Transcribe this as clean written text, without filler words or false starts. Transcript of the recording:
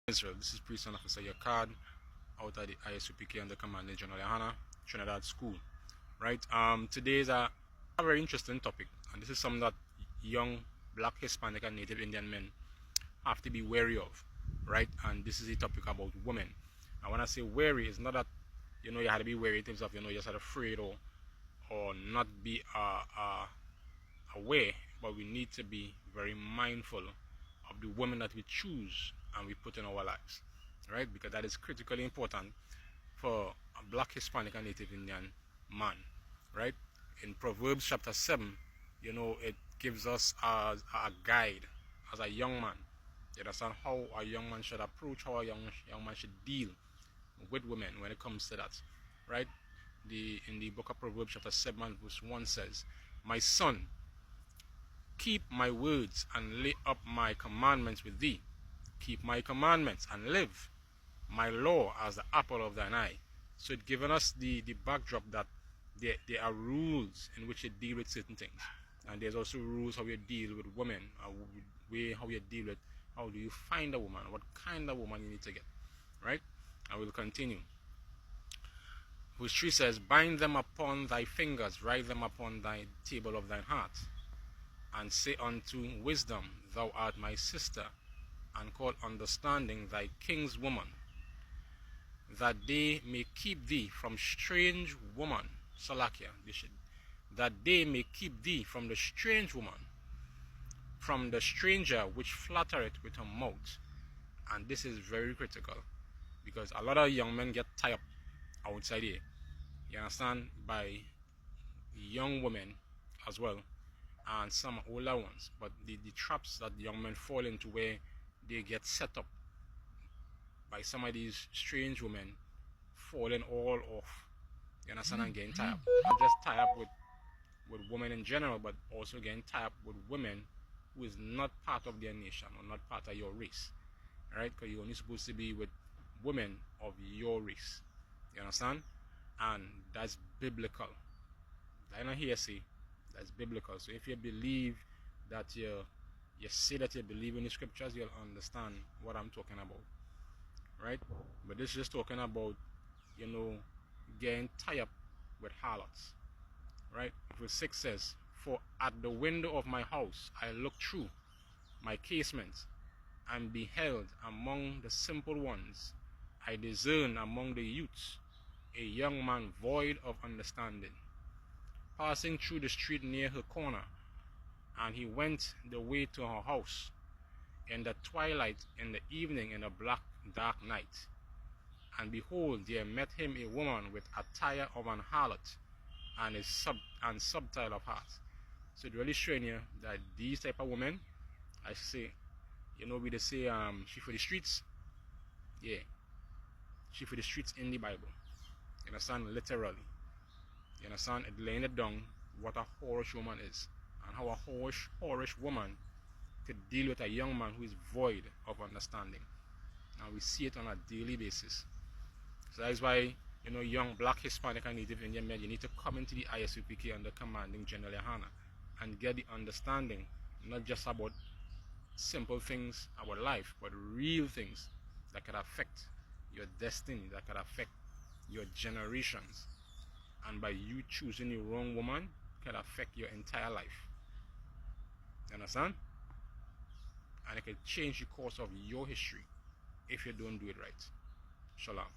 Israel. This is Priest and Officer Yakad out of the ISUPK under Commanding General Hannah, Trinidad School. Right? Today is a very interesting topic, and this is something that young Black, Hispanic, and Native Indian men have to be wary of. Right? And this is a topic about women. And when I say wary, it's not that you have to be wary in terms of you're just afraid or not be aware, but we need to be very mindful of the women that we choose and we put in our lives, right? Because that is critically important for a Black, Hispanic, and Native Indian man, right? In Proverbs chapter 7, it gives us a guide as a young man. You understand how a young man should approach, how a young man should deal with women when it comes to that, right? In the book of Proverbs chapter 7 verse 1 says, "My son, keep my words and lay up my commandments with thee. Keep my commandments and live. My law as the apple of thine eye." So it's given us the backdrop that there are rules in which you deal with certain things. And there's also rules how you deal with women, how you deal with, how do you find a woman, what kind of woman you need to get, right? I will continue. Verse 3 says, "Bind them upon thy fingers, write them upon thy table of thine heart, and say unto wisdom, thou art my sister, and call understanding thy king's woman, that they may keep thee from strange woman." Salakia, that they may keep thee from the strange woman, from the stranger which flattereth with her mouth. And this is very critical, because a lot of young men get tied up outside here, you understand, by young women as well, and some older ones. But the traps that young men fall into, where they get set up by some of these strange women, falling all off, you understand, and getting tied up. Not just tied up with women in general, but also getting tied up with women who is not part of their nation or not part of your race, right? Because you're only supposed to be with women of your race, you understand? And that's biblical. I not hearsay. That's biblical. So if you believe that you say that you believe in the scriptures, you'll understand what I'm talking about, right? But this is just talking about getting tied up with harlots, right? Verse 6 says, "For at the window of my house I looked through my casement, and beheld among the simple ones, I discerned among the youths a young man void of understanding, passing through the street near her corner, and he went the way to her house in the twilight, in the evening, in a black dark night. And behold, there met him a woman with attire of an harlot, and subtile of heart." So it's really showing you that these type of women, I say, we they say she for the streets. Yeah, she for the streets in the Bible. You understand? Literally. You understand? It laying it down what a whorish woman is, and how a whorish woman could deal with a young man who is void of understanding. And we see it on a daily basis. So that's why, young Black, Hispanic, and Native Indian men, you need to come into the ISUPK under Commanding General Hannah and get the understanding, not just about simple things about life, but real things that could affect your destiny, that could affect your generations. And by you choosing the wrong woman, can affect your entire life. You understand? And it can change the course of your history if you don't do it right. Shalom.